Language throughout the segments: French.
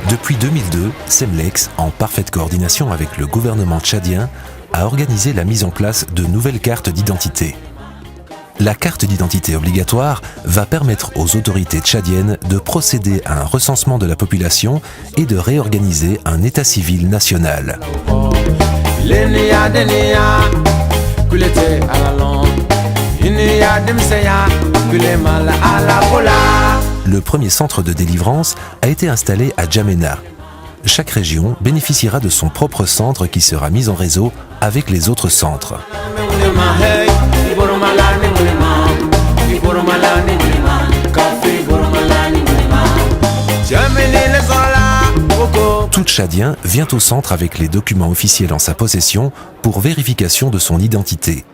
Depuis 2002, Semlex, en parfaite coordination avec le gouvernement tchadien, a organisé la mise en place de nouvelles cartes d'identité. La carte d'identité obligatoire va permettre aux autorités tchadiennes de procéder à un recensement de la population et de réorganiser un état civil national. Le premier centre de délivrance a été installé à Djamena. Chaque région bénéficiera de son propre centre qui sera mis en réseau avec les autres centres. Tout Tchadien vient au centre avec les documents officiels en sa possession pour vérification de son identité.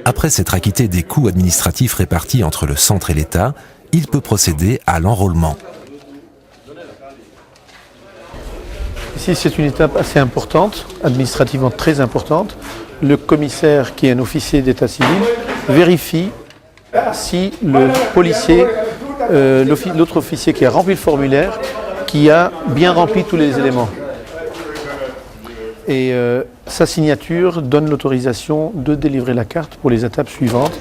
Après s'être acquitté des coûts administratifs répartis entre le centre et l'État, il peut procéder à l'enrôlement. Ici, c'est une étape assez importante, administrativement très importante. Le commissaire, qui est un officier d'état civil, vérifie si le policier, l'autre officier qui a rempli le formulaire, qui a bien rempli tous les éléments. Et sa signature donne l'autorisation de délivrer la carte pour les étapes suivantes.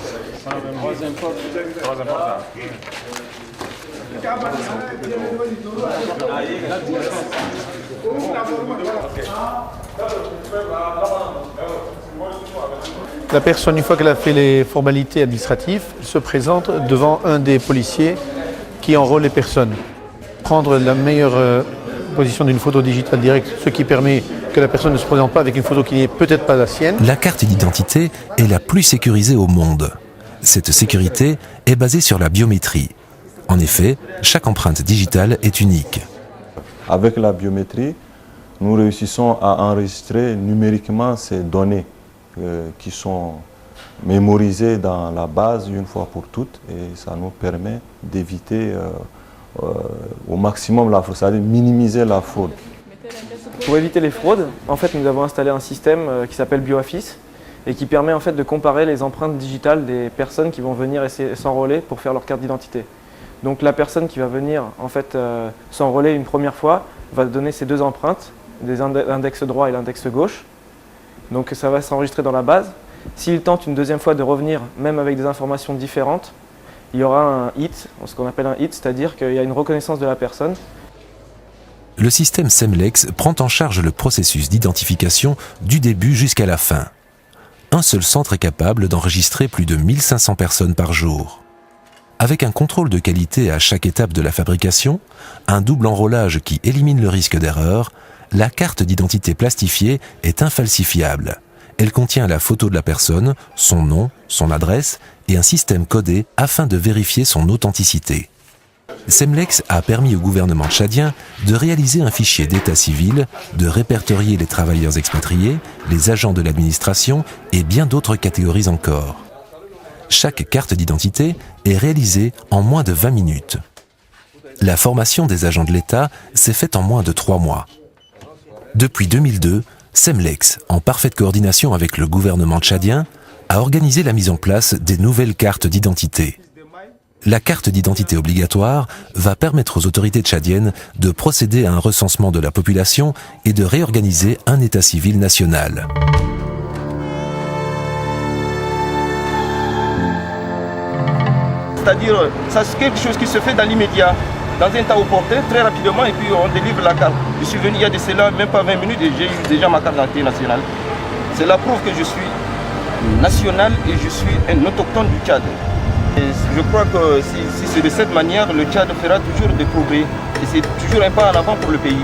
La personne, une fois qu'elle a fait les formalités administratives, se présente devant un des policiers qui enrôle les personnes. Prendre la meilleure position d'une photo digitale directe, ce qui permet que la personne ne se présente pas avec une photo qui n'est peut-être pas la sienne. La carte d'identité est la plus sécurisée au monde. Cette sécurité est basée sur la biométrie. En effet, chaque empreinte digitale est unique. Avec la biométrie, nous réussissons à enregistrer numériquement ces données qui sont mémorisées dans la base une fois pour toutes, et ça nous permet d'éviter au maximum la fraude, c'est-à-dire minimiser la fraude. Pour éviter les fraudes, en fait, nous avons installé un système qui s'appelle BioAffice et qui permet en fait de comparer les empreintes digitales des personnes qui vont venir s'enrôler pour faire leur carte d'identité. Donc la personne qui va venir en fait s'enrôler une première fois va donner ses deux empreintes, l'index droit et l'index gauche. Donc ça va s'enregistrer dans la base. S'il tente une deuxième fois de revenir, même avec des informations différentes, il y aura un hit, ce qu'on appelle un hit, c'est-à-dire qu'il y a une reconnaissance de la personne. Le système Semlex prend en charge le processus d'identification du début jusqu'à la fin. Un seul centre est capable d'enregistrer plus de 1500 personnes par jour. Avec un contrôle de qualité à chaque étape de la fabrication, un double enrôlage qui élimine le risque d'erreur, la carte d'identité plastifiée est infalsifiable. Elle contient la photo de la personne, son nom, son adresse et un système codé afin de vérifier son authenticité. Semlex a permis au gouvernement tchadien de réaliser un fichier d'état civil, de répertorier les travailleurs expatriés, les agents de l'administration et bien d'autres catégories encore. Chaque carte d'identité est réalisée en moins de 20 minutes. La formation des agents de l'État s'est faite en moins de 3 mois. Depuis 2002, Semlex, en parfaite coordination avec le gouvernement tchadien, a organisé la mise en place des nouvelles cartes d'identité. La carte d'identité obligatoire va permettre aux autorités tchadiennes de procéder à un recensement de la population et de réorganiser un état civil national. C'est-à-dire, ça c'est quelque chose qui se fait dans l'immédiat, dans un temps opportun, très rapidement, et puis on délivre la carte. Je suis venu il y a de cela même pas 20 minutes et j'ai eu déjà ma carte d'identité nationale. C'est la preuve que je suis national et je suis un autochtone du Tchad. Et je crois que si c'est de cette manière, le Tchad fera toujours des progrès. Et c'est toujours un pas en avant pour le pays.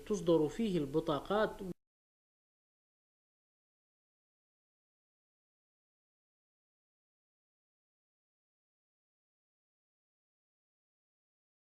تصدر فيه البطاقات